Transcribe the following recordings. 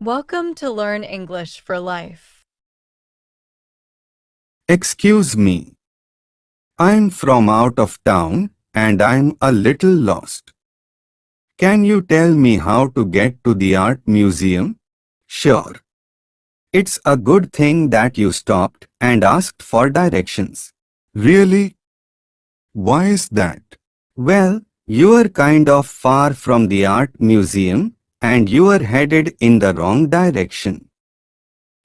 Welcome to Learn English for Life. Excuse me, I'm from out of town and I'm a little lost. Can you tell me how to get to the art museum? Sure. It's a good thing that you stopped and asked for directions. Really? Why is that? Well, you're kind of far from the art museum and you're headed in the wrong direction.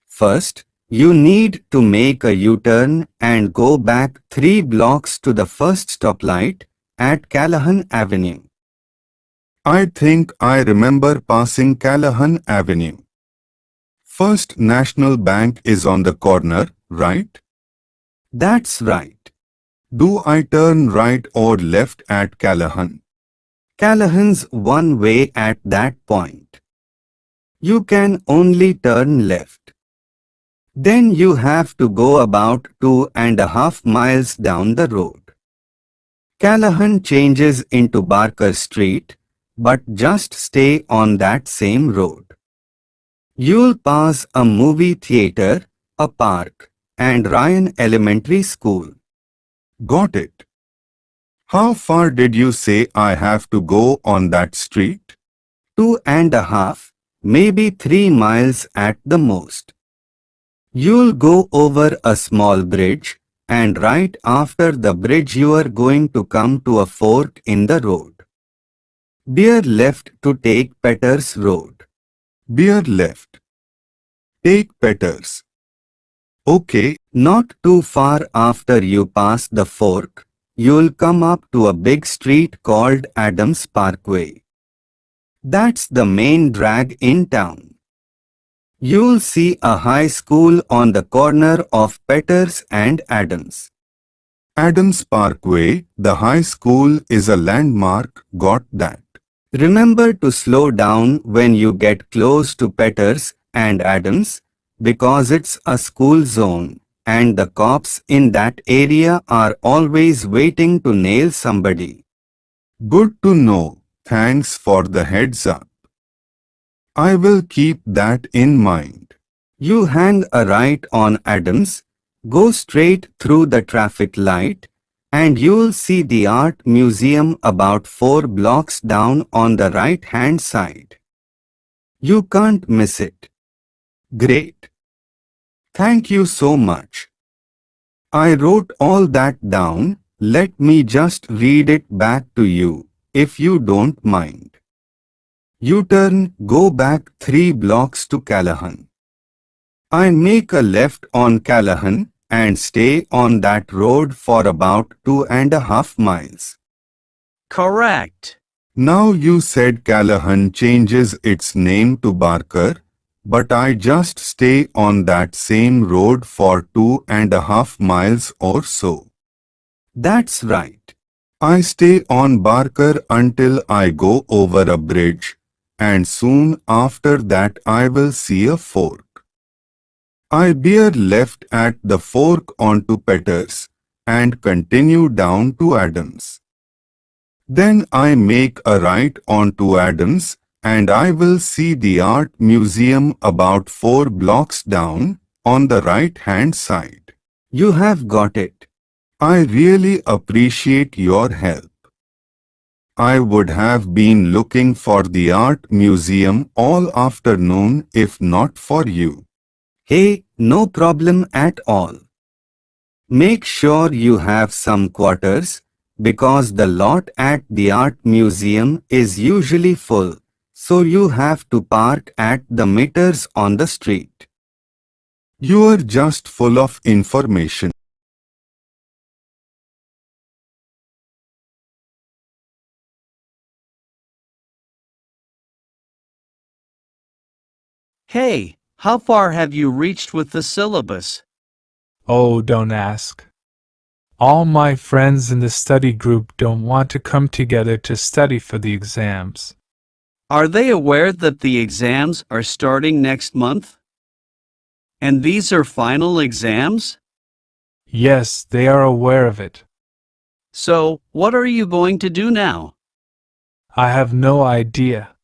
First, you need to make a U-turn and go back 3 blocks to the first stoplight at Callahan Avenue. I think I remember passing Callahan Avenue. First National Bank is on the corner, right? That's right. Do I turn right or left at Callahan? Callahan's one way at that point. You can only turn left. Then you have to go about 2.5 miles down the road. Callahan changes into Barker Street, but just stay on that same road. You'll pass a movie theater, a park, and Ryan Elementary School. Got it. How far did you say I have to go on that street? 2.5, maybe 3 miles at the most. You'll go over a small bridge, and right after the bridge you are going to come to a fork in the road. Bear left to take Peters Road. Bear left. Take Peters. Okay, not too far after you pass the fork, you'll come up to a big street called Adams Parkway. That's the main drag in town. You'll see a high school on the corner of Peters and Adams. Adams Parkway, the high school, is a landmark, got that. Remember to slow down when you get close to Peters and Adams, because it's a school zone, and the cops in that area are always waiting to nail somebody. Good to know. Thanks for the heads up. I will keep that in mind. You hang a right on Adams, go straight through the traffic light, and you'll see the art museum about 4 blocks down on the right-hand side. You can't miss it. Great. Thank you so much. I wrote all that down. Let me just read it back to you, if you don't mind. U-turn, go back 3 blocks to Callahan. I make a left on Callahan and stay on that road for about 2.5 miles. Correct. Now you said Callahan changes its name to Barker, but I just stay on that same road for 2.5 miles or so. That's right. I stay on Barker until I go over a bridge, and soon after that I will see a fork. I bear left at the fork onto Peters, and continue down to Adams. Then I make a right onto Adams, and I will see the art museum about 4 blocks down, on the right-hand side. You have got it. I really appreciate your help. I would have been looking for the art museum all afternoon if not for you. Hey, no problem at all. Make sure you have some quarters, because the lot at the art museum is usually full, so you have to park at the meters on the street. You're just full of information. Hey, how far have you reached with the syllabus? Oh, don't ask. All my friends in the study group don't want to come together to study for the exams. Are they aware that the exams are starting next month? And these are final exams? Yes, they are aware of it. So, what are you going to do now? I have no idea.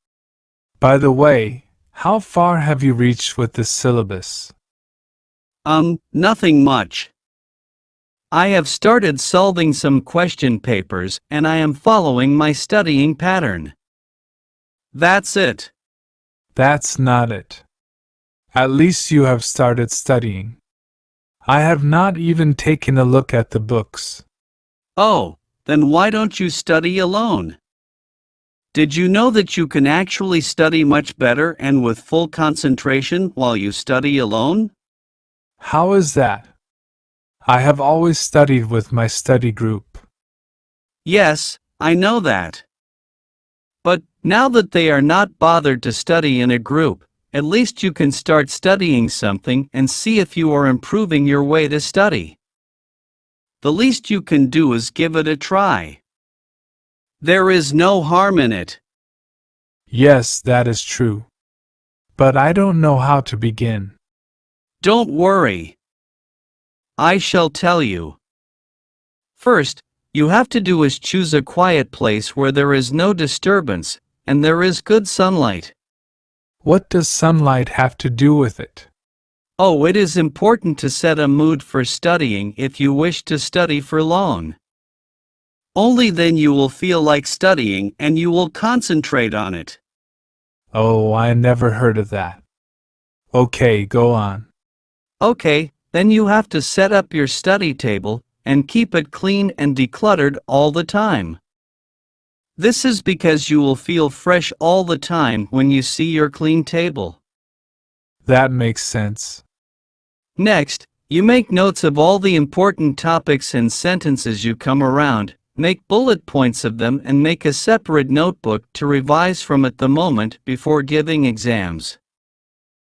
By the way, How far have you reached with the syllabus? Nothing much. I have started solving some question papers and I am following my studying pattern. That's it. That's not it. At least you have started studying. I have not even taken a look at the books. Oh, then why don't you study alone? Did you know that you can actually study much better and with full concentration while you study alone? How is that? I have always studied with my study group. Yes, I know that. But now that they are not bothered to study in a group, at least you can start studying something and see if you are improving your way to study. The least you can do is give it a try. There is no harm in it. Yes, that is true. But I don't know how to begin. Don't worry. I shall tell you. First, you have to do is choose a quiet place where there is no disturbance, and there is good sunlight. What does sunlight have to do with it? Oh, it is important to set a mood for studying if you wish to study for long. Only then you will feel like studying and you will concentrate on it. Oh, I never heard of that. Okay, go on. Okay, then you have to set up your study table and keep it clean and decluttered all the time. This is because you will feel fresh all the time when you see your clean table. That makes sense. Next, you make notes of all the important topics and sentences you come around, make bullet points of them and make a separate notebook to revise from at the moment before giving exams.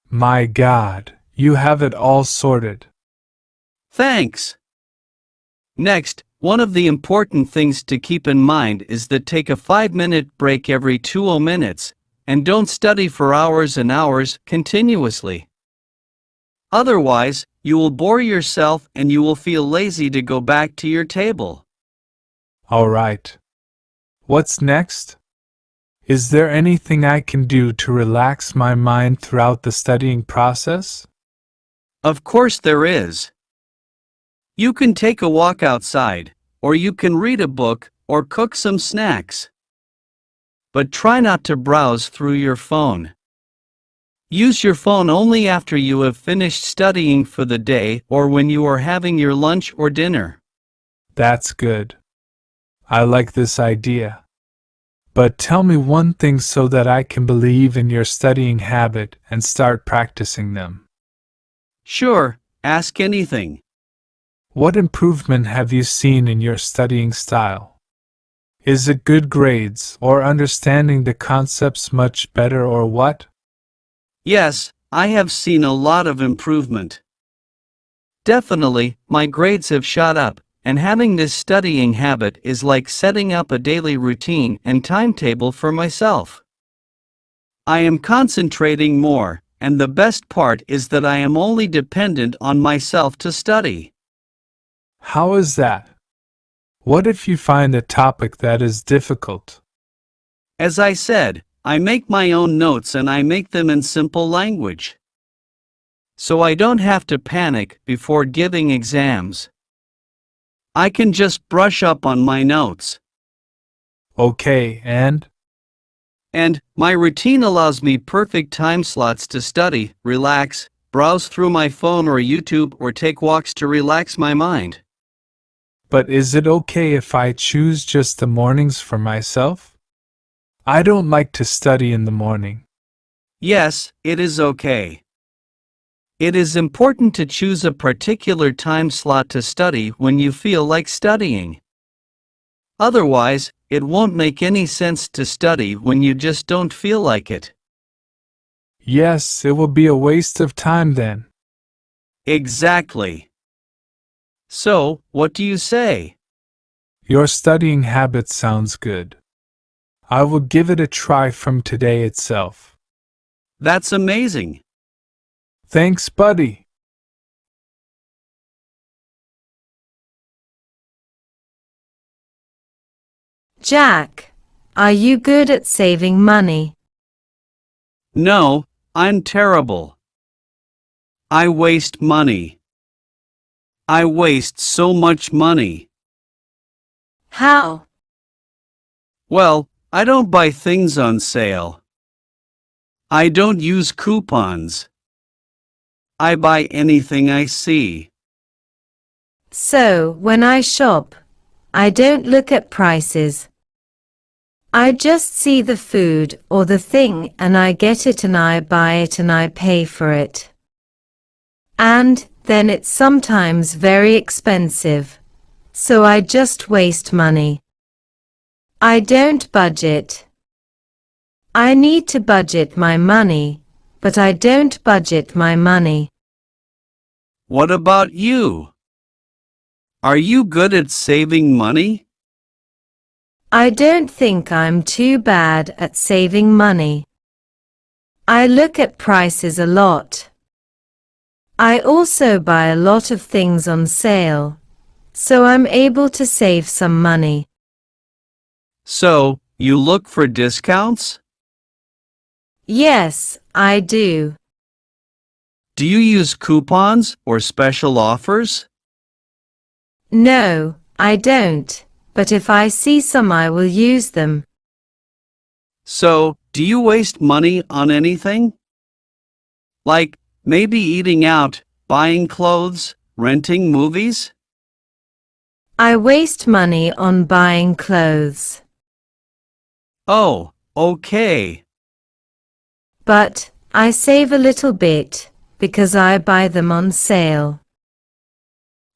My God, you have it all sorted. Thanks! Next, one of the important things to keep in mind is that take a 5-minute break every 20 minutes, and don't study for hours and hours continuously. Otherwise, you will bore yourself and you will feel lazy to go back to your table. All right. What's next? Is there anything I can do to relax my mind throughout the studying process? Of course there is. You can take a walk outside, or you can read a book, or cook some snacks. But try not to browse through your phone. Use your phone only after you have finished studying for the day or when you are having your lunch or dinner. That's good. I like this idea. But tell me one thing so that I can believe in your studying habit and start practicing them. Sure, ask anything. What improvement have you seen in your studying style? Is it good grades or understanding the concepts much better or what? Yes, I have seen a lot of improvement. Definitely, my grades have shot up, and having this studying habit is like setting up a daily routine and timetable for myself. I am concentrating more, and the best part is that I am only dependent on myself to study. How is that? What if you find a topic that is difficult? As I said, I make my own notes and I make them in simple language. So I don't have to panic before giving exams. I can just brush up on my notes. Okay, and? And my routine allows me perfect time slots to study, relax, browse through my phone or YouTube or take walks to relax my mind. But is it okay if I choose just the mornings for myself? I don't like to study in the morning. Yes, it is okay. It is important to choose a particular time slot to study when you feel like studying. Otherwise, it won't make any sense to study when you just don't feel like it. Yes, it will be a waste of time then. Exactly. So, what do you say? Your studying habit sounds good. I will give it a try from today itself. That's amazing. Thanks, buddy. Jack, are you good at saving money? No, I'm terrible. I waste money. I waste so much money. How? Well, I don't buy things on sale. I don't use coupons. I buy anything I see. So, when I shop, I don't look at prices. I just see the food or the thing and I get it and I buy it and I pay for it. And then it's sometimes very expensive. So I just waste money. I don't budget. I need to budget my money, but I don't budget my money. What about you? Are you good at saving money? I don't think I'm too bad at saving money. I look at prices a lot. I also buy a lot of things on sale, so I'm able to save some money. So, you look for discounts? Yes, I do. Do you use coupons or special offers? No, I don't, but if I see some I will use them. So, do you waste money on anything? Like, maybe eating out, buying clothes, renting movies? I waste money on buying clothes. Oh, okay. But I save a little bit because I buy them on sale.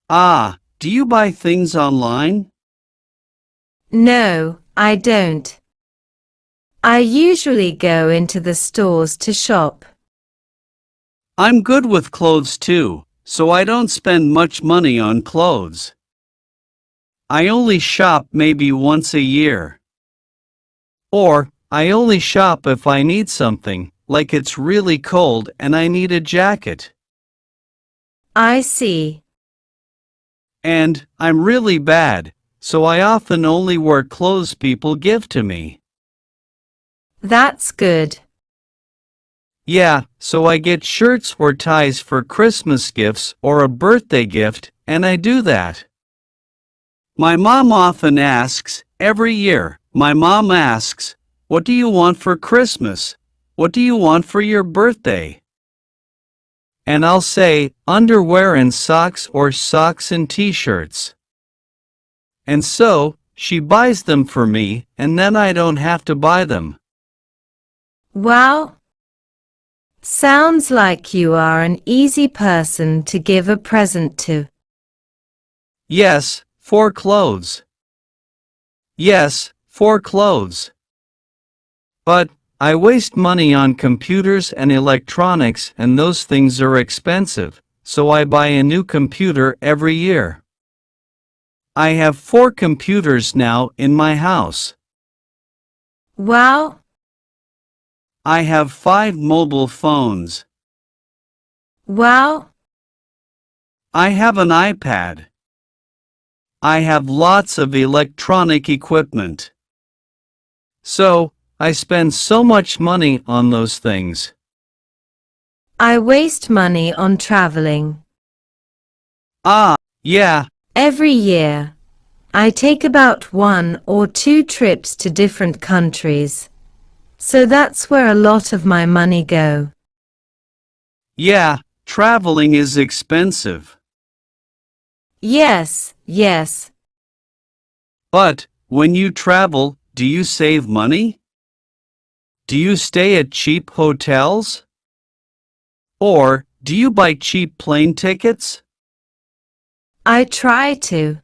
Ah, do you buy things online? No, I don't. I usually go into the stores to shop. I'm good with clothes too, so I don't spend much money on clothes. I only shop maybe once a year. Or, I only shop if I need something, like it's really cold and I need a jacket. I see. And, I'm really bad, so I often only wear clothes people give to me. That's good. Yeah, so I get shirts or ties for Christmas gifts or a birthday gift, and I do that. My mom often asks, every year, my mom asks, "What do you want for Christmas? What do you want for your birthday?" And I'll say, underwear and socks or socks and t-shirts. And so, she buys them for me, and then I don't have to buy them. Wow. Sounds like you are an easy person to give a present to. Yes, for clothes. Yes, for clothes. But, I waste money on computers and electronics and those things are expensive, so I buy a new computer every year. I have 4 computers now in my house. Wow. I have 5 mobile phones. Wow. I have an iPad. I have lots of electronic equipment. So, I spend so much money on those things. I waste money on traveling. Ah, yeah, Every year, I take about 1 or 2 trips to different countries. So that's where a lot of my money go. yeah, traveling is expensive. Yes, yes. But, when you travel, do you save money? Do you stay at cheap hotels? Or, do you buy cheap plane tickets? I try to.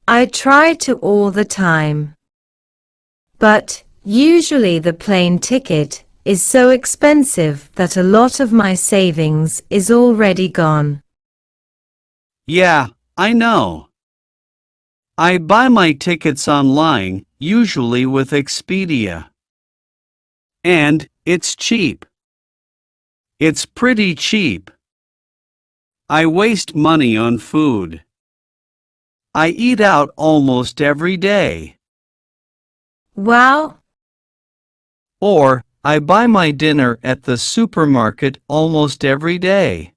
I try to all the time. But, usually the plane ticket is so expensive that a lot of my savings is already gone. Yeah, I know. I buy my tickets online, usually with Expedia. And, it's cheap. It's pretty cheap. I waste money on food. I eat out almost every day. Wow. Or, I buy my dinner at the supermarket almost every day.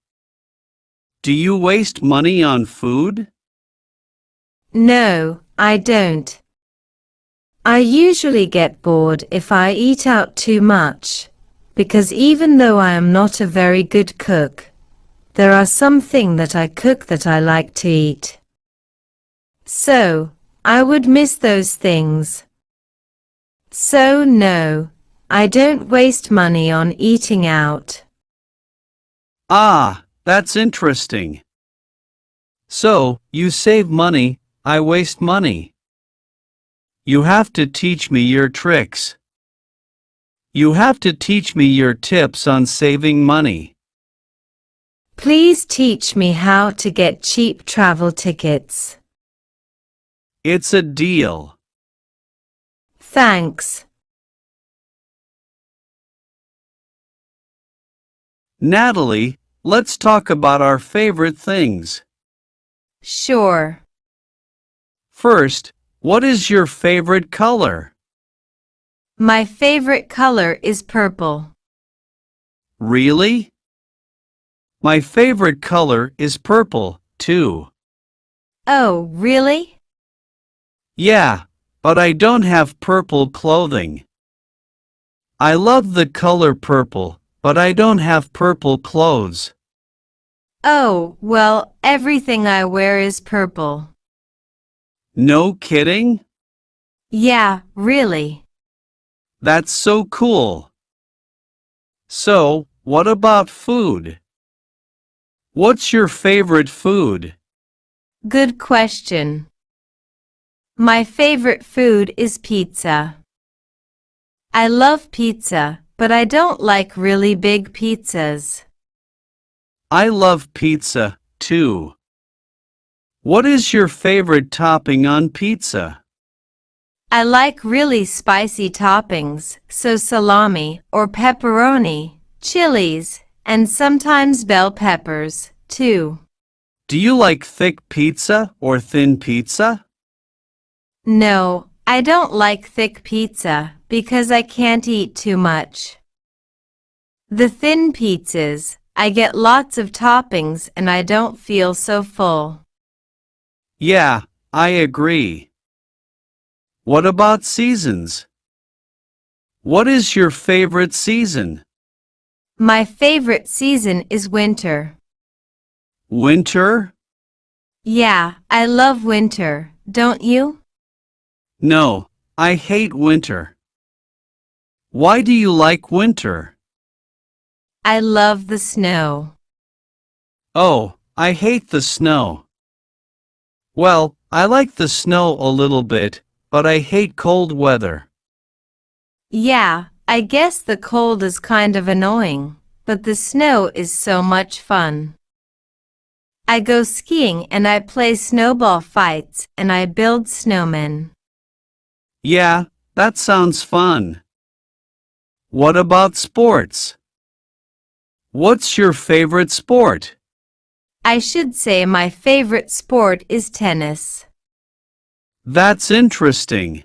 Do you waste money on food? No, I don't. I usually get bored if I eat out too much, because even though I am not a very good cook, there are some things that I cook that I like to eat. So, I would miss those things. So no, I don't waste money on eating out. Ah, that's interesting. So, you save money, I waste money. You have to teach me your tricks. You have to teach me your tips on saving money. Please teach me how to get cheap travel tickets. It's a deal. Thanks. Natalie, let's talk about our favorite things. Sure. First, what is your favorite color? My favorite color is purple. Really? My favorite color is purple, too. Oh, really? Yeah, but I don't have purple clothing. I love the color purple, but I don't have purple clothes. Oh, well, everything I wear is purple. No kidding? Yeah, really. That's so cool. So, what about food? What's your favorite food? Good question. My favorite food is pizza. I love pizza, but I don't like really big pizzas. I love pizza, too. What is your favorite topping on pizza? I like really spicy toppings, so salami or pepperoni, chilies, and sometimes bell peppers, too. Do you like thick pizza or thin pizza? No, I don't like thick pizza because I can't eat too much. The thin pizzas, I get lots of toppings and I don't feel so full. Yeah, I agree. What about seasons? What is your favorite season? My favorite season is winter. Winter? Yeah, I love winter, don't you? No, I hate winter. Why do you like winter? I love the snow. Oh, I hate the snow. Well, I like the snow a little bit, but I hate cold weather. Yeah, I guess the cold is kind of annoying, but the snow is so much fun. I go skiing and I play snowball fights and I build snowmen. Yeah, that sounds fun. What about sports? What's your favorite sport? I should say my favorite sport is tennis. That's interesting.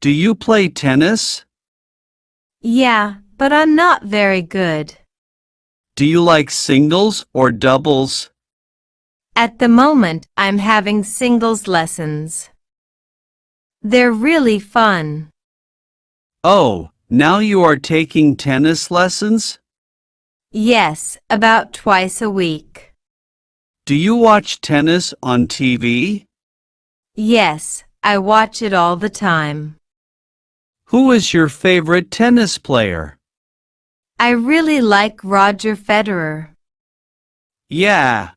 Do you play tennis? Yeah, but I'm not very good. Do you like singles or doubles? At the moment, I'm having singles lessons. They're really fun. Oh, now you are taking tennis lessons? Yes, about twice a week. Do you watch tennis on TV? Yes, I watch it all the time. Who is your favorite tennis player? I really like Roger Federer. Yeah.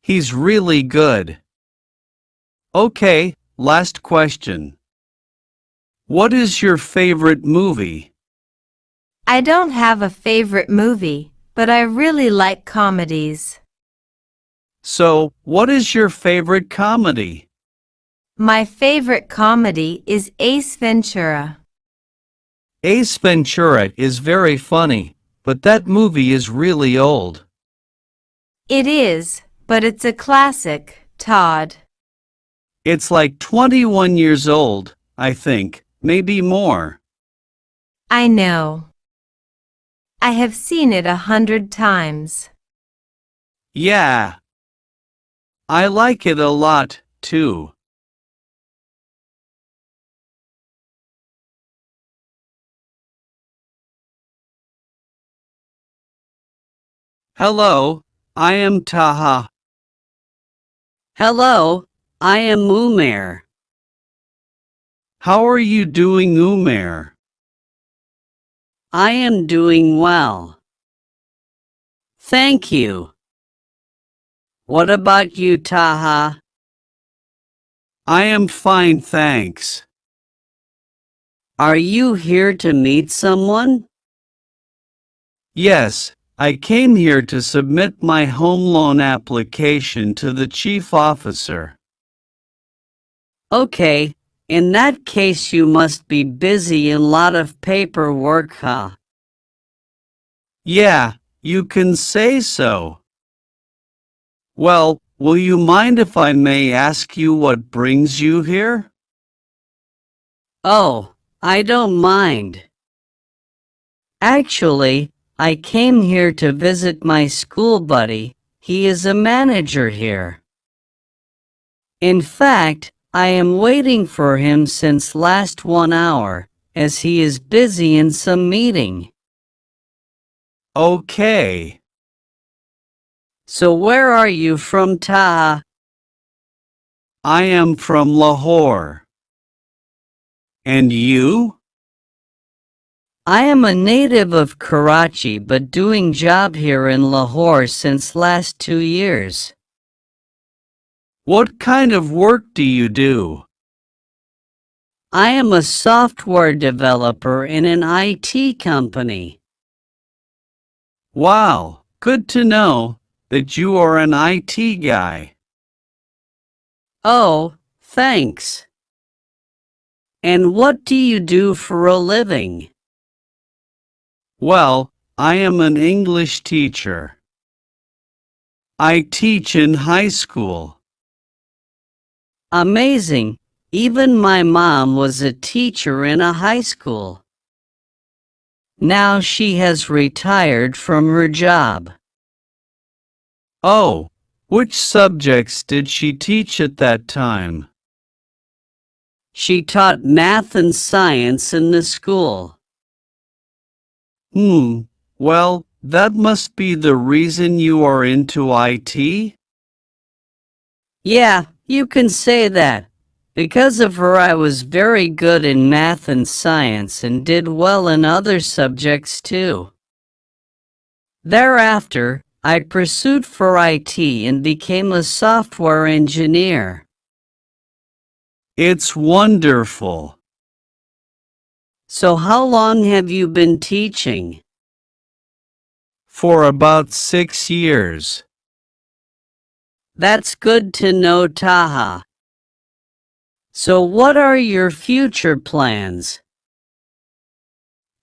He's really good. Okay, last question. What is your favorite movie? I don't have a favorite movie, but I really like comedies. So, what is your favorite comedy? My favorite comedy is Ace Ventura. Ace Ventura is very funny, but that movie is really old. It is, but it's a classic, Todd. It's like 21 years old, I think, maybe more. I know. I have seen it 100 times. Yeah. I like it a lot, too. Hello, I am Taha. Hello, I am Umair. How are you doing, Umair? I am doing well. Thank you. What about you, Taha? I am fine, thanks. Are you here to meet someone? Yes, I came here to submit my home loan application to the chief officer. Okay, in that case you must be busy and lot of paperwork, huh? Yeah, you can say so. Well, will you mind if I may ask you what brings you here? Oh, I don't mind. Actually, I came here to visit my school buddy. He is a manager here. In fact, I am waiting for him since last 1 hour, as he is busy in some meeting. Okay. So where are you from, Taha? I am from Lahore. And you? I am a native of Karachi but doing job here in Lahore since last 2 years. What kind of work do you do? I am a software developer in an IT company. Wow, good to know that you are an IT guy. Oh, thanks. And what do you do for a living? Well, I am an English teacher. I teach in high school. Amazing. Even my mom was a teacher in a high school. Now she has retired from her job. Oh, which subjects did she teach at that time? She taught math and science in the school. Well, that must be the reason you are into IT? Yeah, you can say that. Because of her I was very good in math and science and did well in other subjects too. Thereafter, I pursued for IT and became a software engineer. It's wonderful. So how long have you been teaching? For about 6 years. That's good to know, Taha. So what are your future plans?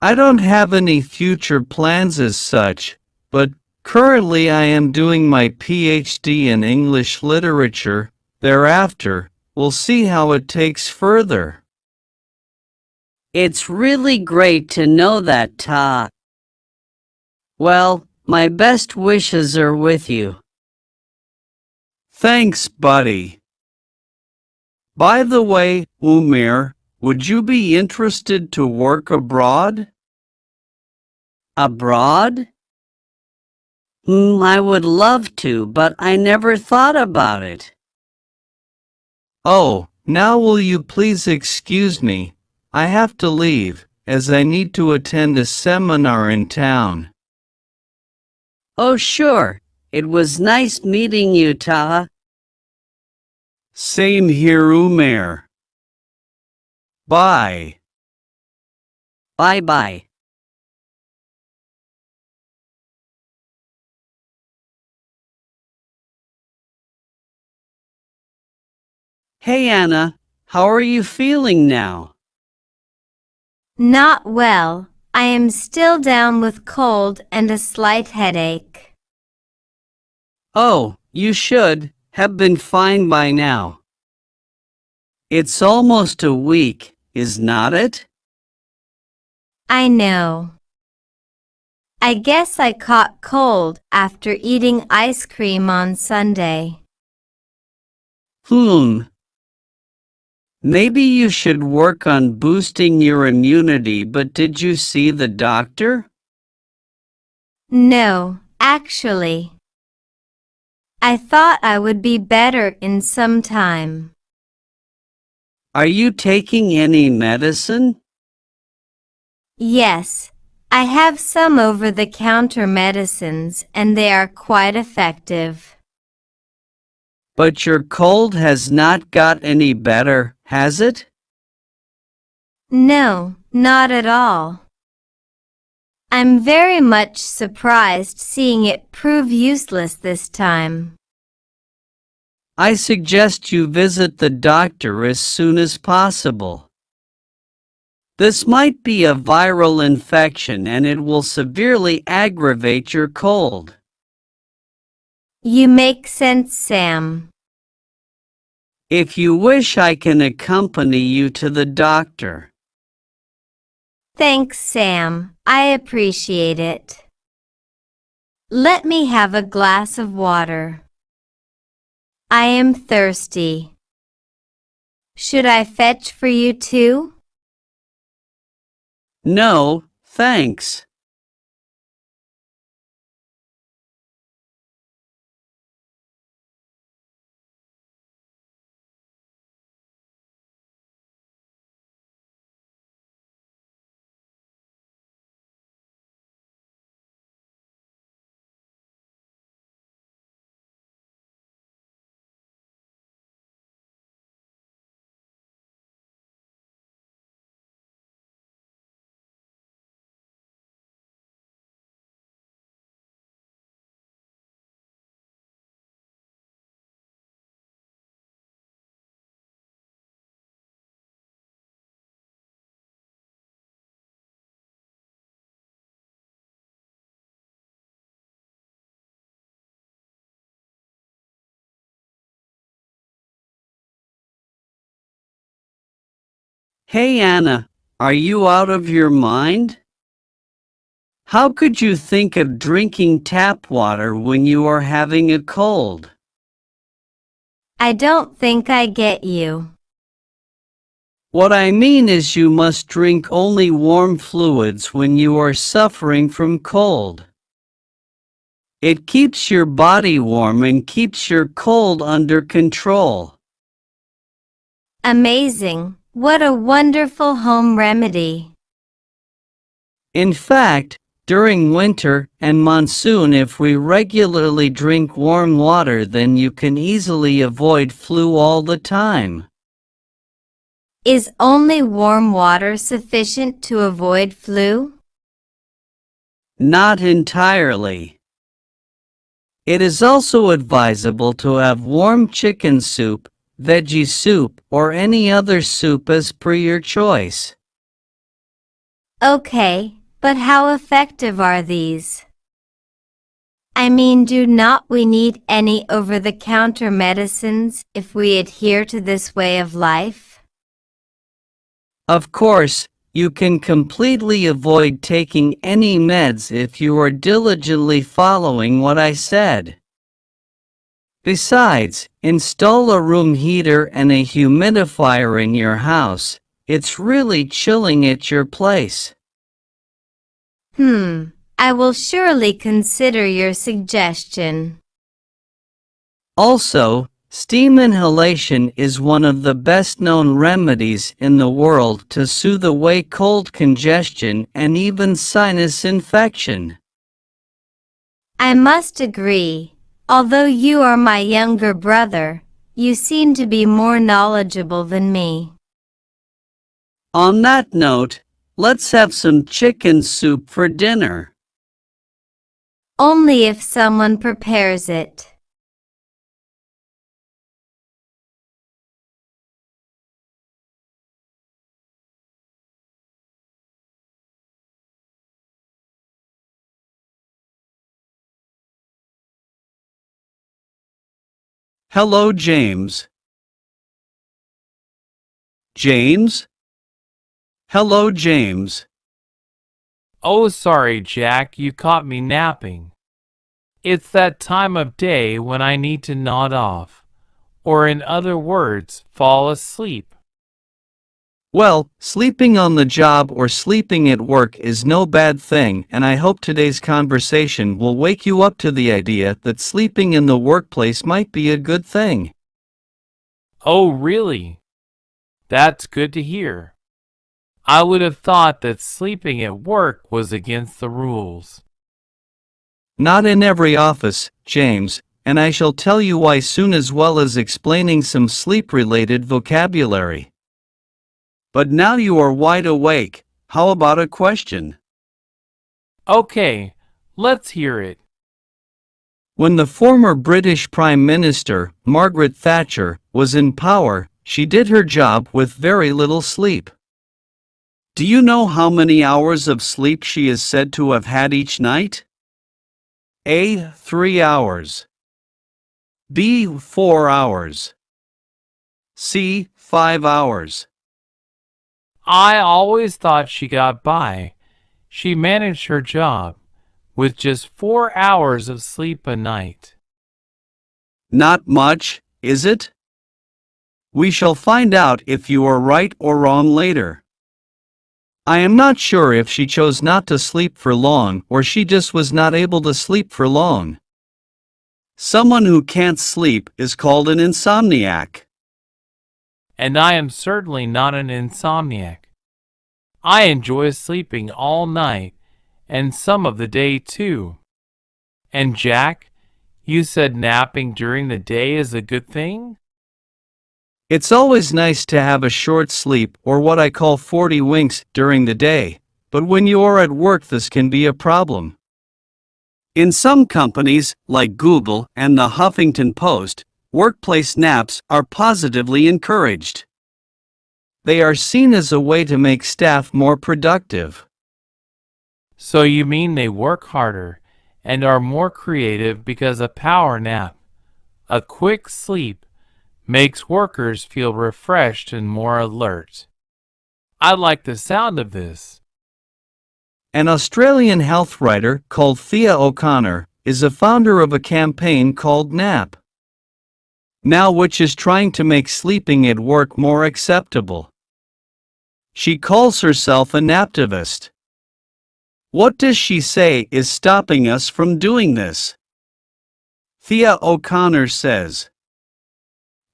I don't have any future plans as such, but currently I am doing my PhD in English literature. Thereafter, we'll see how it takes further. It's really great to know that, Taha. Well, my best wishes are with you. Thanks, buddy. By the way, Umair, would you be interested to work abroad? Abroad? I would love to, but I never thought about it. Oh, now will you please excuse me? I have to leave, as I need to attend a seminar in town. Oh sure, it was nice meeting you, Taha. Same here, Umair. Bye. Bye-bye. Hey Anna, how are you feeling now? Not well. I am still down with cold and a slight headache. Oh, you should have been fine by now. It's almost a week, is not it? I know. I guess I caught cold after eating ice cream on Sunday. Maybe you should work on boosting your immunity, but did you see the doctor? No, actually. I thought I would be better in some time. Are you taking any medicine? Yes, I have some over-the-counter medicines and they are quite effective. But your cold has not got any better, has it? No, not at all. I'm very much surprised seeing it prove useless this time. I suggest you visit the doctor as soon as possible. This might be a viral infection and it will severely aggravate your cold. You make sense, Sam. If you wish, I can accompany you to the doctor. Thanks, Sam. I appreciate it. Let me have a glass of water. I am thirsty. Should I fetch for you too? No, thanks. Hey Anna, are you out of your mind? How could you think of drinking tap water when you are having a cold? I don't think I get you. What I mean is you must drink only warm fluids when you are suffering from cold. It keeps your body warm and keeps your cold under control. Amazing. What a wonderful home remedy. In fact, during winter and monsoon, if we regularly drink warm water, then you can easily avoid flu all the time. Is only warm water sufficient to avoid flu? Not entirely. It is also advisable to have warm chicken soup, veggie soup, or any other soup as per your choice. Okay, but how effective are these? I mean, do not we need any over-the-counter medicines if we adhere to this way of life? Of course, you can completely avoid taking any meds if you are diligently following what I said. Besides, install a room heater and a humidifier in your house. It's really chilling at your place. I will surely consider your suggestion. Also, steam inhalation is one of the best-known remedies in the world to soothe away cold, congestion, and even sinus infection. I must agree. Although you are my younger brother, you seem to be more knowledgeable than me. On that note, let's have some chicken soup for dinner. Only if someone prepares it. Hello, James. James? Hello, James. Oh, sorry, Jack, you caught me napping. It's that time of day when I need to nod off, or in other words, fall asleep. Well, sleeping on the job or sleeping at work is no bad thing, and I hope today's conversation will wake you up to the idea that sleeping in the workplace might be a good thing. Oh, really? That's good to hear. I would have thought that sleeping at work was against the rules. Not in every office, James, and I shall tell you why soon, as well as explaining some sleep-related vocabulary. But now you are wide awake, how about a question? Okay, let's hear it. When the former British Prime Minister, Margaret Thatcher, was in power, she did her job with very little sleep. Do you know how many hours of sleep she is said to have had each night? A. 3 hours. B. 4 hours. C. 5 hours. I always thought she got by. She managed her job with just 4 hours of sleep a night. Not much, is it? We shall find out if you are right or wrong later. I am not sure if she chose not to sleep for long or she just was not able to sleep for long. Someone who can't sleep is called an insomniac. And I am certainly not an insomniac. I enjoy sleeping all night and some of the day too. And Jack, you said napping during the day is a good thing? It's always nice to have a short sleep, or what I call 40 winks, during the day, but when you are at work this can be a problem. In some companies, like Google and the Huffington Post, workplace naps are positively encouraged. They are seen as a way to make staff more productive. So you mean they work harder and are more creative because a power nap, a quick sleep, makes workers feel refreshed and more alert. I like the sound of this. An Australian health writer called Thea O'Connor is a founder of a campaign called NAP Now, which is trying to make sleeping at work more acceptable. She calls herself a naptivist. What does she say is stopping us from doing this? Thea O'Connor says,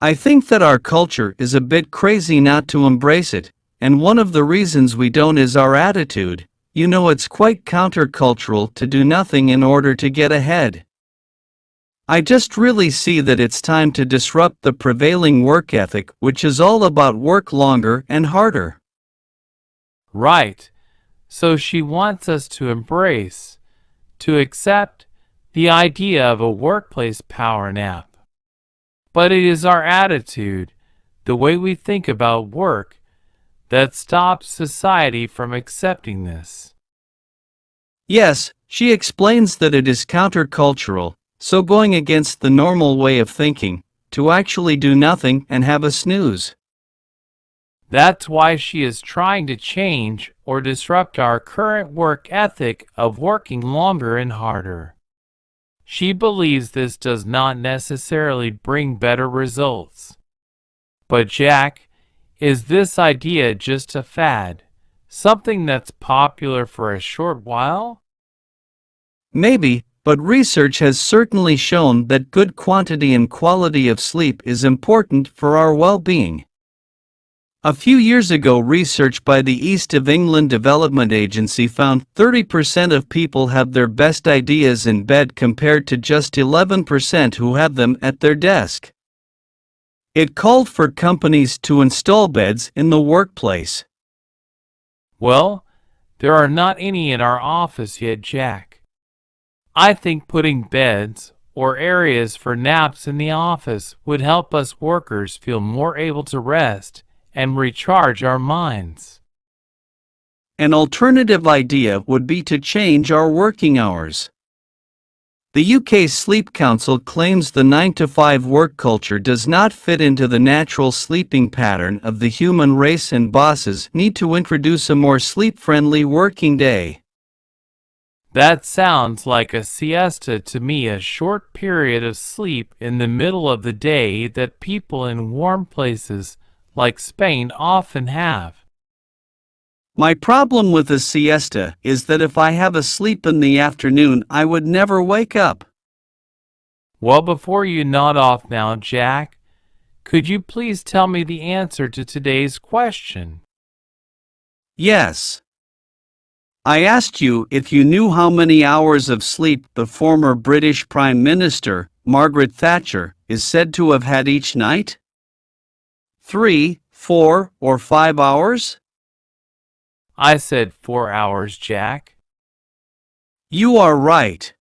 I think that our culture is a bit crazy not to embrace it, and one of the reasons we don't is our attitude. You know, it's quite countercultural to do nothing in order to get ahead. I just really see that it's time to disrupt the prevailing work ethic, which is all about work longer and harder. Right. So she wants us to embrace, to accept the idea of a workplace power nap. But it is our attitude, the way we think about work, that stops society from accepting this. Yes, she explains that it is countercultural, so going against the normal way of thinking, to actually do nothing and have a snooze. That's why she is trying to change or disrupt our current work ethic of working longer and harder. She believes this does not necessarily bring better results. But Jack, is this idea just a fad? Something that's popular for a short while? Maybe, but research has certainly shown that good quantity and quality of sleep is important for our well-being. A few years ago, research by the East of England Development Agency found 30% of people have their best ideas in bed compared to just 11% who have them at their desk. It called for companies to install beds in the workplace. Well, there are not any in our office yet, Jack. I think putting beds or areas for naps in the office would help us workers feel more able to rest and recharge our minds. An alternative idea would be to change our working hours. The UK Sleep Council claims the 9-to-5 work culture does not fit into the natural sleeping pattern of the human race, and bosses need to introduce a more sleep-friendly working day. That sounds like a siesta to me, a short period of sleep in the middle of the day that people in warm places like Spain often have. My problem with a siesta is that if I have a sleep in the afternoon, I would never wake up. Well, before you nod off now, Jack, could you please tell me the answer to today's question? Yes. I asked you if you knew how many hours of sleep the former British Prime Minister, Margaret Thatcher, is said to have had each night? 3, 4, or 5 hours? I said 4 hours, Jack. You are right.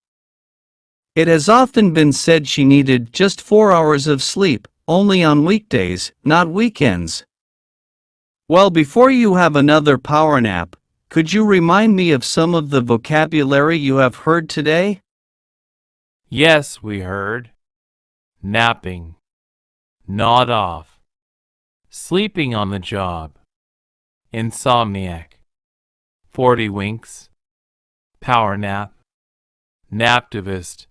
It has often been said she needed just 4 hours of sleep, only on weekdays, not weekends. Well, before you have another power nap, could you remind me of some of the vocabulary you have heard today? Yes, we heard. Napping. Nod off. Sleeping on the job. Insomniac. 40 winks. Power nap. Naptivist.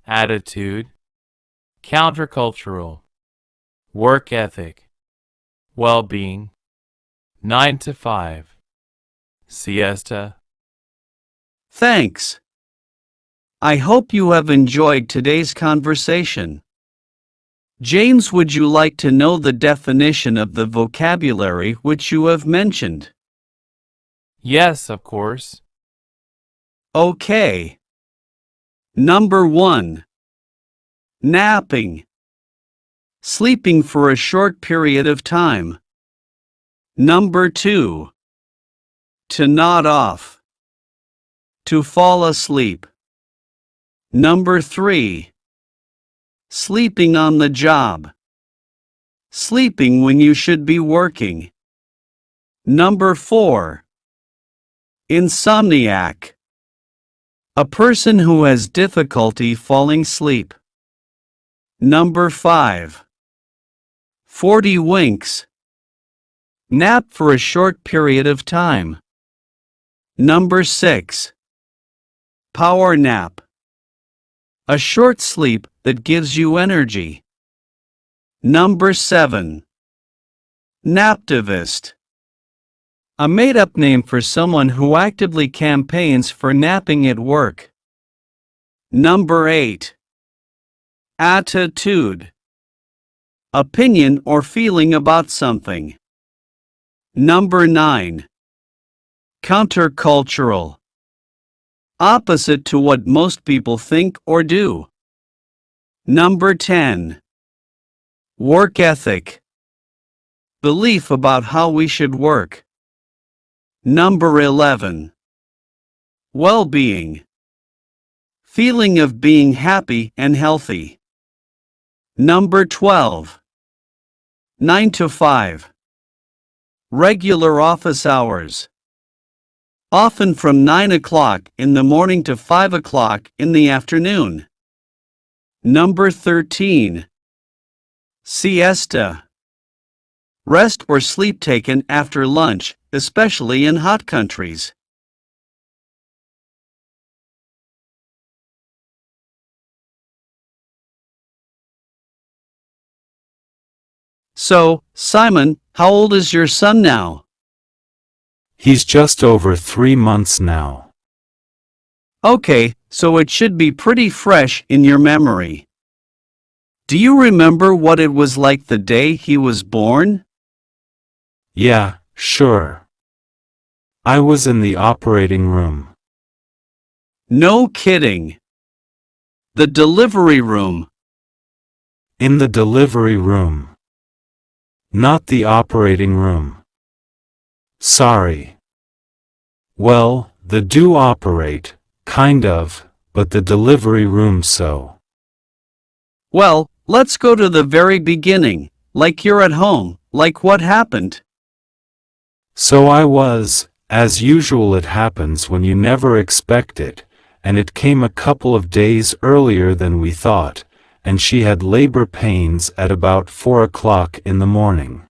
Attitude. Countercultural. Work ethic. Well-being. 9 to 5. Siesta. Thanks. I hope you have enjoyed today's conversation. James, would you like to know the definition of the vocabulary which you have mentioned? Yes, of course. Okay. Number 1. Napping. Sleeping for a short period of time. Number 2. To nod off. To fall asleep. Number 3. Sleeping on the job. Sleeping when you should be working. Number 4. Insomniac. A person who has difficulty falling asleep. Number 5. 40 winks. Nap for a short period of time. Number 6. Power nap. A short sleep that gives you energy. Number 7. Naptivist. A made-up name for someone who actively campaigns for napping at work. Number 8. Attitude. Opinion or feeling about something. Number 9. Countercultural. Opposite to what most people think or do. Number 10. Work ethic. Belief about how we should work. Number 11. Well-being. Feeling of being happy and healthy. Number 12. 9 to 5. Regular office hours. Often from 9 o'clock in the morning to 5 o'clock in the afternoon. Number 13. Siesta. Rest or sleep taken after lunch, especially in hot countries. So, Simon, how old is your son now? He's just over 3 months now. Okay, so it should be pretty fresh in your memory. Do you remember what it was like the day he was born? Yeah, sure. I was in the operating room. No kidding. The delivery room. In the delivery room. Not the operating room. Sorry. Well, the do operate, kind of, but the delivery room so. Well, let's go to the very beginning, like you're at home, like what happened. So I was, as usual it happens when you never expect it, and it came a couple of days earlier than we thought, and she had labor pains at about 4 o'clock in the morning.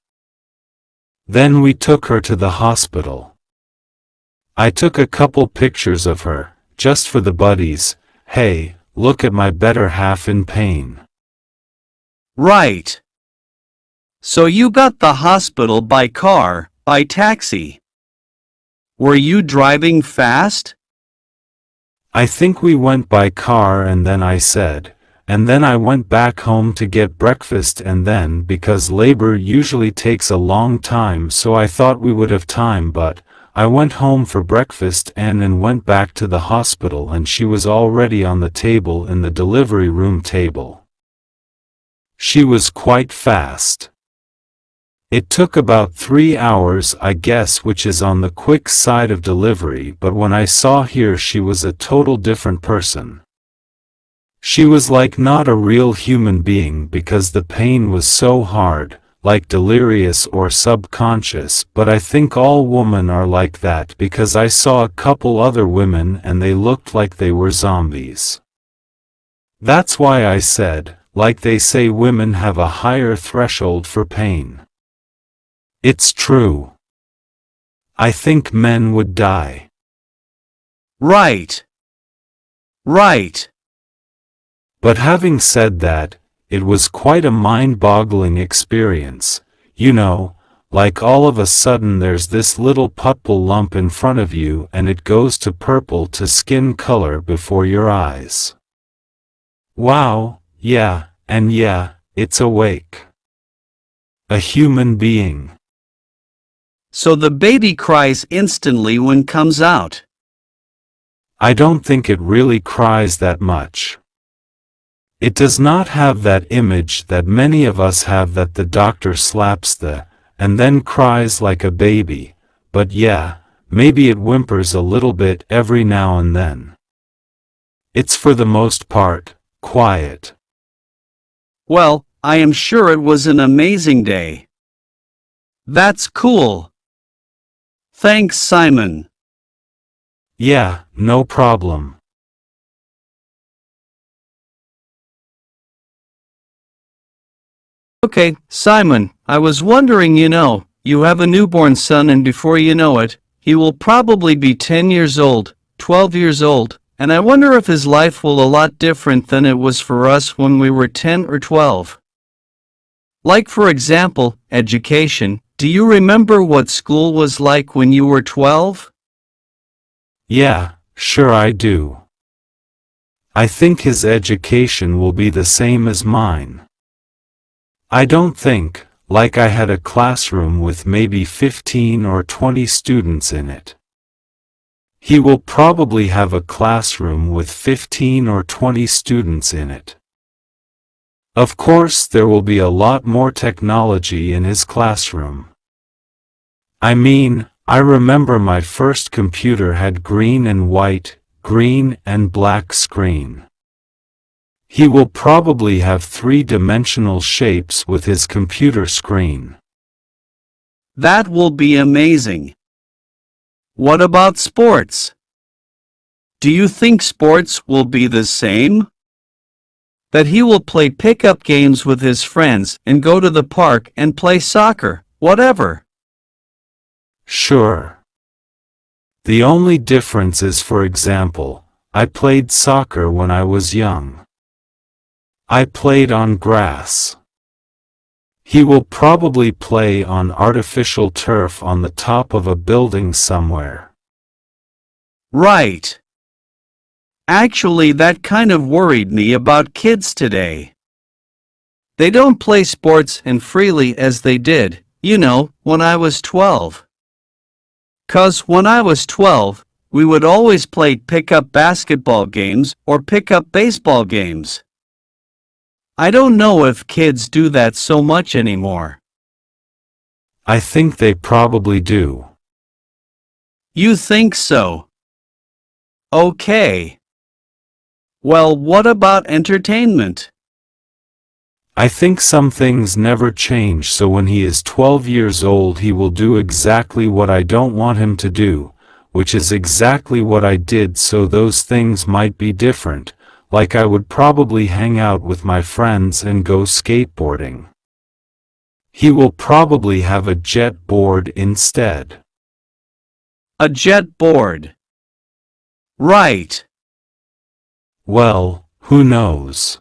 Then we took her to the hospital. I took a couple pictures of her, just for the buddies, hey, look at my better half in pain. Right. So you got the hospital by car, by taxi. Were you driving fast? I think we went by car and then I went back home to get breakfast and then because labor usually takes a long time so I thought we would have time but I went home for breakfast and then went back to the hospital and she was already on the table in the delivery room table. She was quite fast. It took about 3 hours I guess which is on the quick side of delivery but when I saw her she was a total different person. She was like not a real human being because the pain was so hard, like delirious or subconscious but I think all women are like that because I saw a couple other women and they looked like they were zombies. That's why I said, like they say women have a higher threshold for pain. It's true. I think men would die. Right. Right. But having said that, it was quite a mind-boggling experience, you know, like all of a sudden there's this little pupil lump in front of you and it goes to purple to skin color before your eyes. Wow, yeah, and yeah, it's awake. A human being. So the baby cries instantly when comes out. I don't think it really cries that much. It does not have that image that many of us have that the doctor slaps and then cries like a baby, but yeah, maybe it whimpers a little bit every now and then. It's for the most part, quiet. Well, I am sure it was an amazing day. That's cool. Thanks, Simon. Yeah, no problem. Okay, Simon, I was wondering, you have a newborn son and before you know it, he will probably be 10 years old, 12 years old, and I wonder if his life will a lot different than it was for us when we were 10 or 12. Like for example, education. Do you remember what school was like when you were 12? Yeah, sure I do. I think his education will be the same as mine. I don't think, like I had a classroom with maybe 15 or 20 students in it. He will probably have a classroom with 15 or 20 students in it. Of course there will be a lot more technology in his classroom. I mean, I remember my first computer had green and white, green and black screen. He will probably have 3-dimensional shapes with his computer screen. That will be amazing. What about sports? Do you think sports will be the same? That he will play pickup games with his friends and go to the park and play soccer, whatever. Sure. The only difference is, for example, I played soccer when I was young. I played on grass. He will probably play on artificial turf on the top of a building somewhere. Right. Actually, that kind of worried me about kids today. They don't play sports as freely as they did, when I was 12. 'Cause when I was 12, we would always play pickup basketball games or pickup baseball games. I don't know if kids do that so much anymore. I think they probably do. You think so? Okay. Well, what about entertainment? I think some things never change, so when he is 12 years old he will do exactly what I don't want him to do, which is exactly what I did, so those things might be different, like I would probably hang out with my friends and go skateboarding. He will probably have a jet board instead. A jet board. Right. Well, who knows?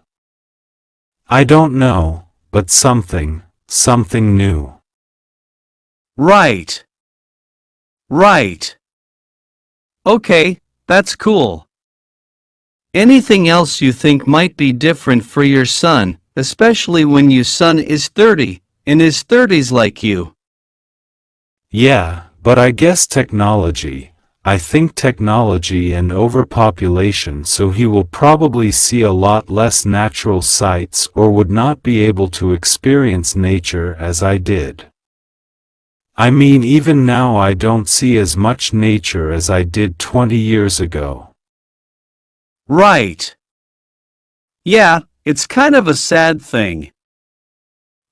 I don't know, but something new. Right. Right. Okay, that's cool. Anything else you think might be different for your son, especially when your son is 30, in his 30s like you? Yeah, but I guess technology. I think technology and overpopulation, so he will probably see a lot less natural sights or would not be able to experience nature as I did. I mean, even now I don't see as much nature as I did 20 years ago. Right. Yeah, it's kind of a sad thing.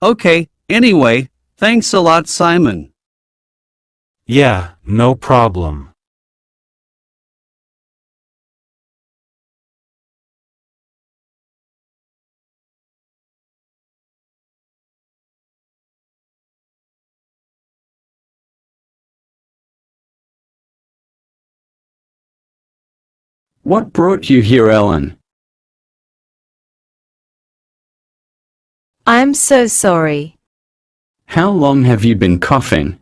Okay, anyway, thanks a lot, Simon. Yeah, no problem. What brought you here, Ellen? I'm so sorry. How long have you been coughing?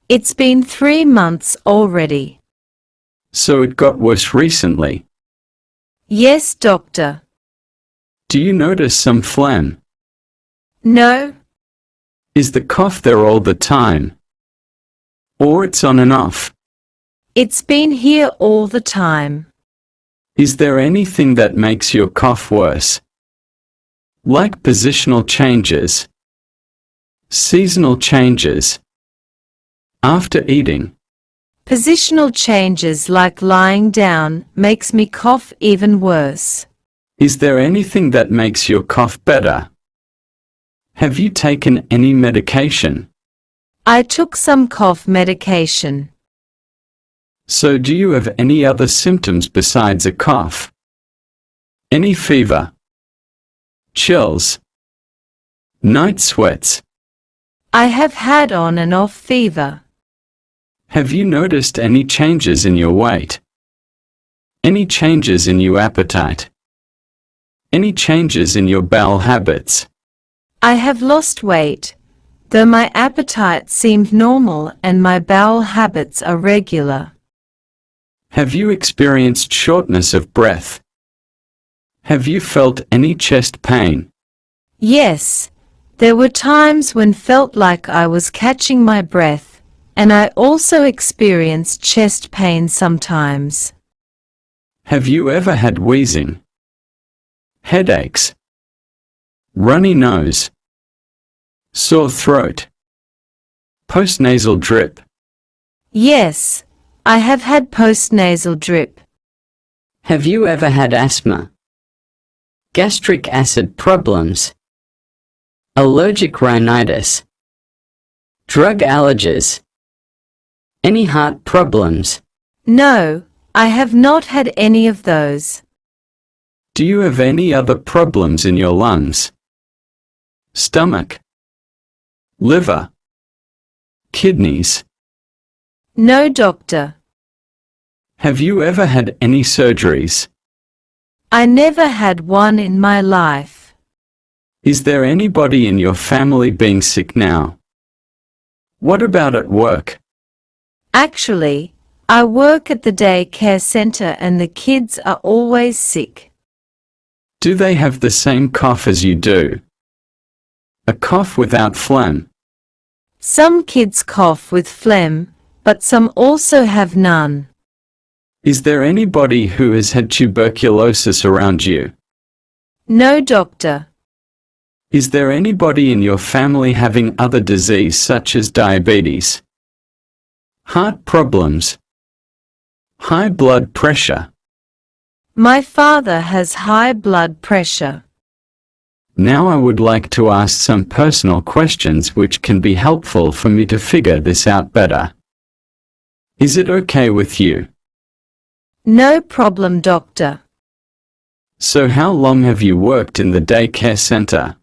It's been 3 months already. So it got worse recently. Yes, doctor. Do you notice some phlegm? No, Is the cough there all the time? Or it's on and off? it's been here all the time. Is there anything that makes your cough worse? Like positional changes? Seasonal changes? After eating? Positional changes like lying down makes me cough even worse. Is there anything that makes your cough better? Have you taken any medication? I took some cough medication. So do you have any other symptoms besides a cough? Any fever? Chills? Night sweats? I have had on and off fever. Have you noticed any changes in your weight? Any changes in your appetite? Any changes in your bowel habits? I have lost weight, though my appetite seemed normal and my bowel habits are regular. Have you experienced shortness of breath? Have you felt any chest pain? Yes, there were times when felt like I was catching my breath, and I also experienced chest pain sometimes. Have you ever had wheezing? Headaches? Runny nose? Sore throat? Postnasal drip? Yes, I have had postnasal drip. Have you ever had asthma? Gastric acid problems? Allergic rhinitis? Drug allergies? Any heart problems? No, I have not had any of those. Do you have any other problems in your lungs? Stomach? Liver? Kidneys? No, doctor. Have you ever had any surgeries? I never had one in my life. Is there anybody in your family being sick now? What about at work? Actually, I work at the daycare center and the kids are always sick. Do they have the same cough as you do? A cough without phlegm? Some kids cough with phlegm, but some also have none. Is there anybody who has had tuberculosis around you? No, doctor. Is there anybody in your family having other disease such as diabetes? Heart problems? High blood pressure? My father has high blood pressure. Now I would like to ask some personal questions which can be helpful for me to figure this out better. Is it okay with you? No problem, doctor. So how long have you worked in the daycare center?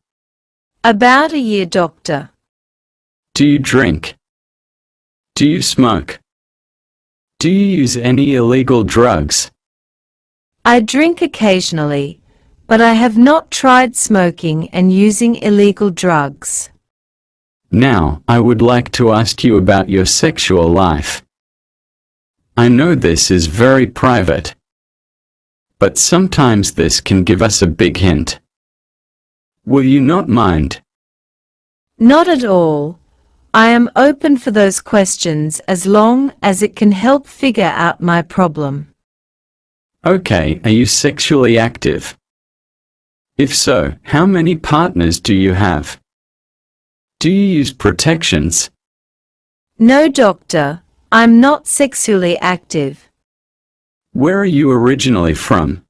About a year, doctor. Do you drink? Do you smoke? Do you use any illegal drugs? I drink occasionally, but I have not tried smoking and using illegal drugs. Now, I would like to ask you about your sexual life. I know this is very private, but sometimes this can give us a big hint. Will you not mind? Not at all. I am open for those questions as long as it can help figure out my problem. Okay, are you sexually active? If so, how many partners do you have? Do you use protections? No, doctor, I'm not sexually active. Where are you originally from?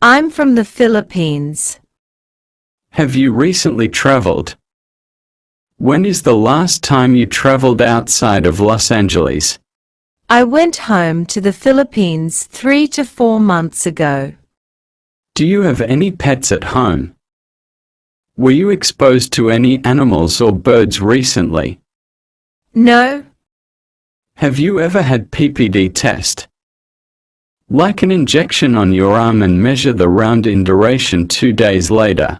I'm from the Philippines. Have you recently traveled? When is the last time you traveled outside of Los Angeles? I went home to the Philippines 3 to 4 months ago. Do you have any pets at home? Were you exposed to any animals or birds recently? No, Have you ever had PPD test? Like an injection on your arm and measure the round in duration 2 days later.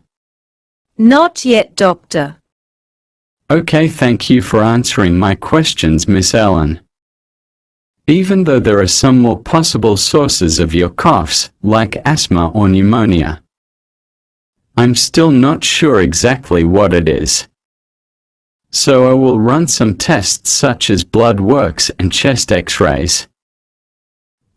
not yet, doctor. Okay, thank you for answering my questions, Miss Ellen. Even though there are some more possible sources of your coughs, like asthma or pneumonia, I'm still not sure exactly what it is. So I will run some tests such as blood works and chest x-rays.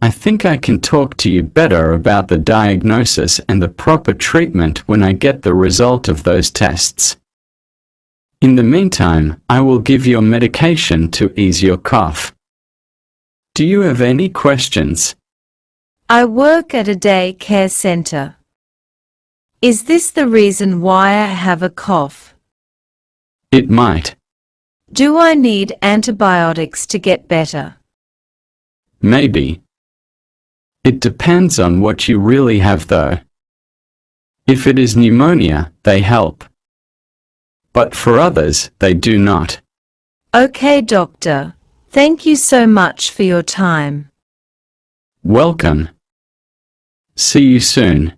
I think I can talk to you better about the diagnosis and the proper treatment when I get the result of those tests. In the meantime, I will give you medication to ease your cough. Do you have any questions? I work at a day care center. Is this the reason why I have a cough? It might. Do I need antibiotics to get better? Maybe. It depends on what you really have though. If it is pneumonia, they help. But for others, they do not. Okay, doctor. Thank you so much for your time. Welcome. See you soon.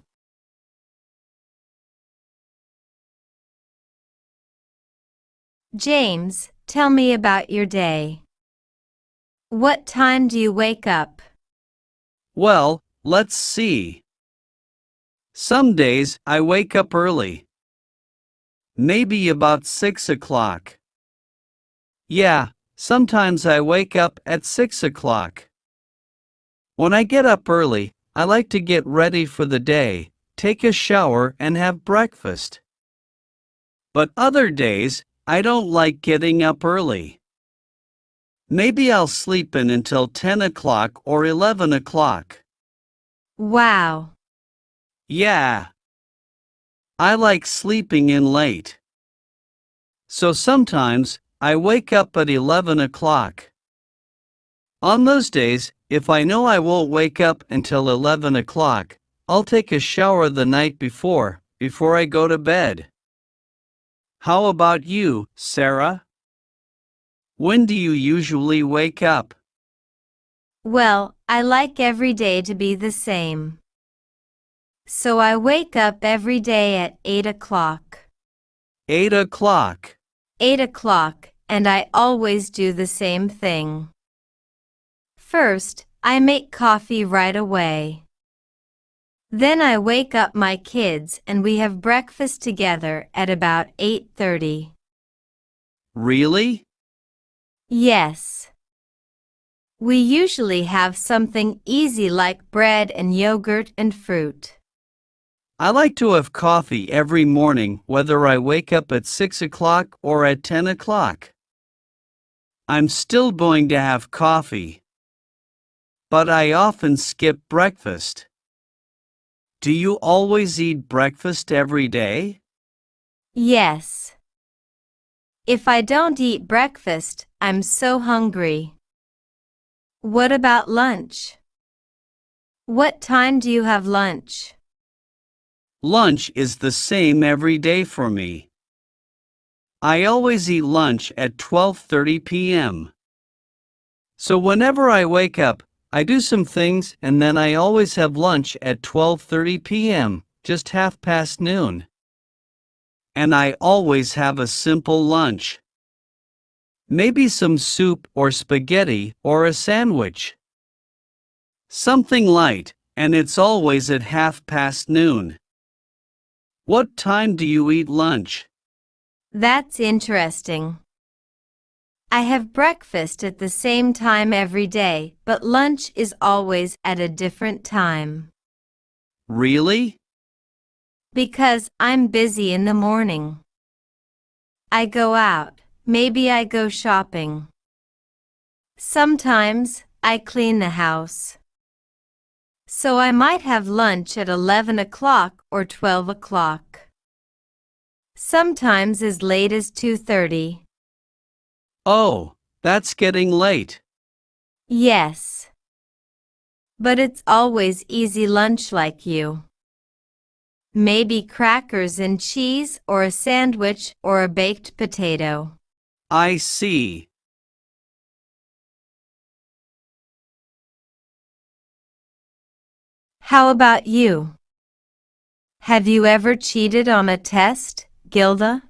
James, tell me about your day. What time do you wake up? Well, let's see. Some days I wake up early. Maybe about 6 o'clock. Yeah, sometimes I wake up at 6 o'clock. When I get up early, I like to get ready for the day, take a shower and have breakfast. But other days, I don't like getting up early. Maybe I'll sleep in until 10 o'clock or 11 o'clock. Wow. Yeah. I like sleeping in late. So sometimes, I wake up at 11 o'clock. On those days, if I know I won't wake up until 11 o'clock, I'll take a shower the night before I go to bed. How about you, Sarah? When do you usually wake up? Well, I like every day to be the same. So I wake up every day at 8 o'clock. 8 o'clock. 8 o'clock, and I always do the same thing. First, I make coffee right away. Then I wake up my kids and we have breakfast together at about 8:30. Really? Yes. We usually have something easy like bread and yogurt and fruit. I like to have coffee every morning whether I wake up at 6 o'clock or at 10 o'clock. I'm still going to have coffee. But I often skip breakfast. Do you always eat breakfast every day? Yes. If I don't eat breakfast, I'm so hungry. What about lunch? What time do you have lunch? Lunch is the same every day for me. I always eat lunch at 12:30 p.m. So whenever I wake up, I do some things and then I always have lunch at 12:30 p.m., just half past noon. And I always have a simple lunch. Maybe some soup or spaghetti or a sandwich. Something light, and it's always at half past noon. What time do you eat lunch? That's interesting. I have breakfast at the same time every day, but lunch is always at a different time. Really? Because I'm busy in the morning. I go out, maybe I go shopping. Sometimes I clean the house. So I might have lunch at 11 o'clock or 12 o'clock. Sometimes as late as 2:30. Oh, that's getting late. Yes. But it's always easy lunch like you. Maybe crackers and cheese or a sandwich or a baked potato. I see. How about you? Have you ever cheated on a test, Gilda?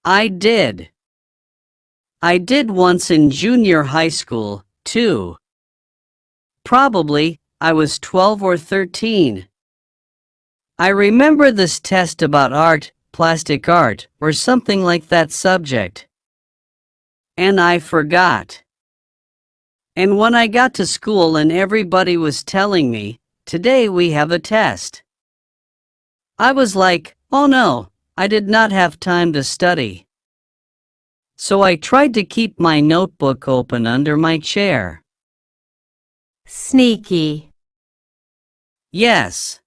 I did. I did once in junior high school, too. Probably, I was 12 or 13. I remember this test about art, plastic art, or something like that subject. And I forgot. And when I got to school and everybody was telling me, today we have a test, I was like, oh no, I did not have time to study. So I tried to keep my notebook open under my chair. Sneaky. Yes.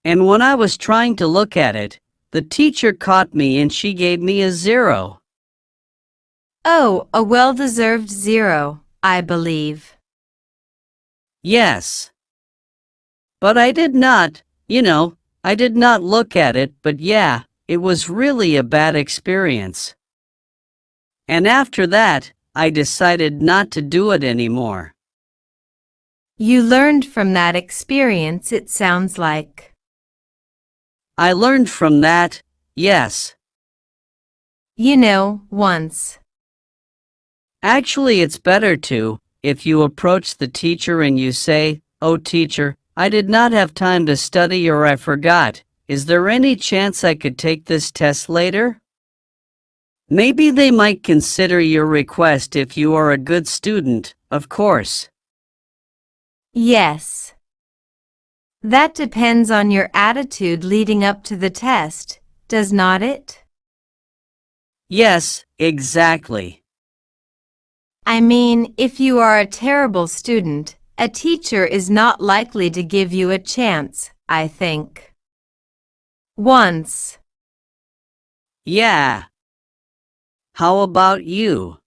And when I was trying to look at it, the teacher caught me and she gave me a 0. Oh, a well-deserved 0, I believe. Yes. But I did not, I did not look at it, but yeah, it was really a bad experience. And after that, I decided not to do it anymore. You learned from that experience, it sounds like. I learned from that, yes. Once. Actually, it's better to, if you approach the teacher and you say, "Oh teacher, I did not have time to study or I forgot. Is there any chance I could take this test later?" Maybe they might consider your request if you are a good student, of course. Yes. That depends on your attitude leading up to the test, does not it? Yes, exactly. I mean, if you are a terrible student, a teacher is not likely to give you a chance, I think. Once. Yeah. How about you?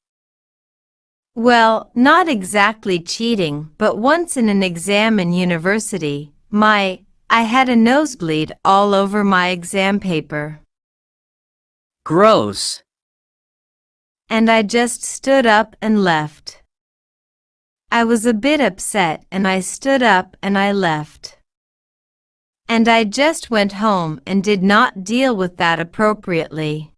Well, not exactly cheating, but once in an exam in university, I had a nosebleed all over my exam paper. Gross. And I just stood up and left. I was a bit upset and I stood up and I left. And I just went home and did not deal with that appropriately.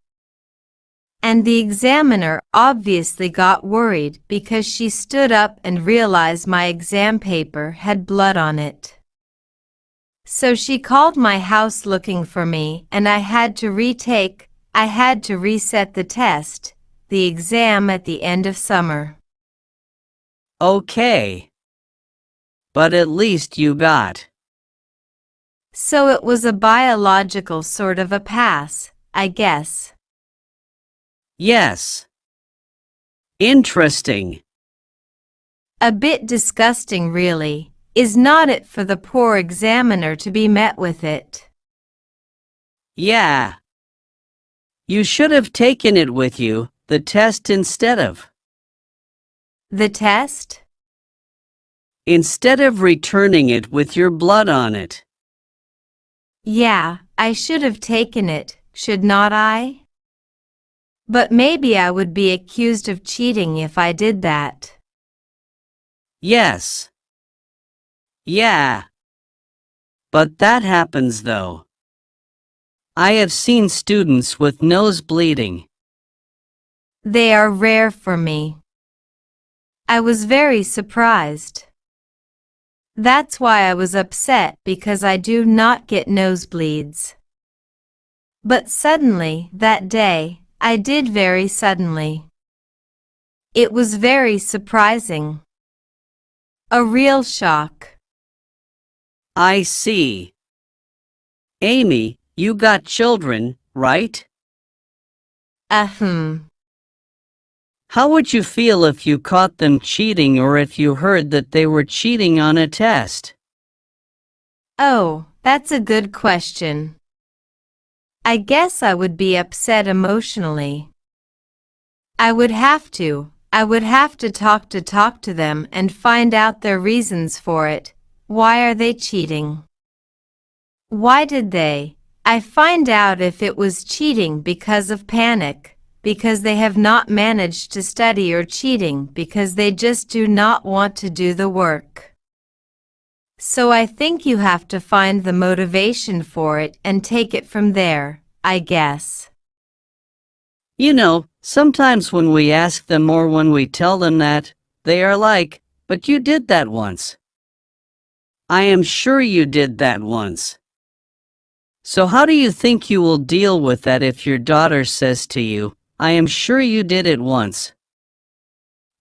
And the examiner obviously got worried because she stood up and realized my exam paper had blood on it. So she called my house looking for me and I had to reset the test, the exam at the end of summer. Okay. But at least you got. So it was a biological sort of a pass, I guess. Yes. Interesting. A bit disgusting, really, is not it, for the poor examiner to be met with it? Yeah. You should have taken it with you, the test instead of. The test? Instead of returning it with your blood on it. Yeah, I should have taken it, should not I? But maybe I would be accused of cheating if I did that. Yes. Yeah. But that happens though. I have seen students with nose bleeding. They are rare for me. I was very surprised. That's why I was upset because I do not get nosebleeds. But suddenly, that day, I did very suddenly. It was very surprising. A real shock. I see. Amy, you got children, right? Ahem. How would you feel if you caught them cheating or if you heard that they were cheating on a test? Oh, that's a good question. I guess I would be upset emotionally. I would have to talk to them and find out their reasons for it. Why are they cheating? Why did they? I find out if it was cheating because of panic, because they have not managed to study, or cheating because they just do not want to do the work. So I think you have to find the motivation for it and take it from there, I guess. You know, sometimes when we ask them or when we tell them that, they are like, but you did that once. I am sure you did that once. So how do you think you will deal with that if your daughter says to you, I am sure you did it once?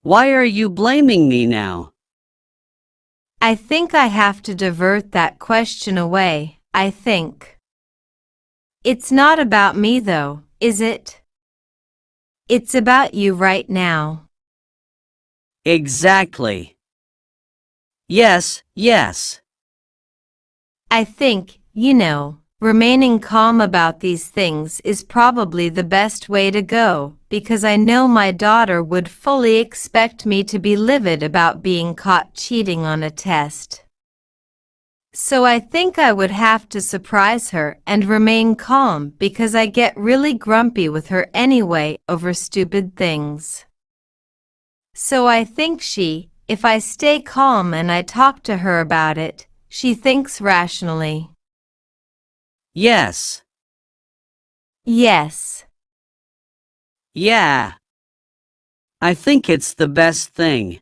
Why are you blaming me now? I think I have to divert that question away, I think. It's not about me though, is it? It's about you right now. Exactly. Yes, yes. I think, remaining calm about these things is probably the best way to go, because I know my daughter would fully expect me to be livid about being caught cheating on a test. So I think I would have to surprise her and remain calm, because I get really grumpy with her anyway over stupid things. So I think if I stay calm and I talk to her about it, she thinks rationally. Yes. Yes. Yeah. I think it's the best thing.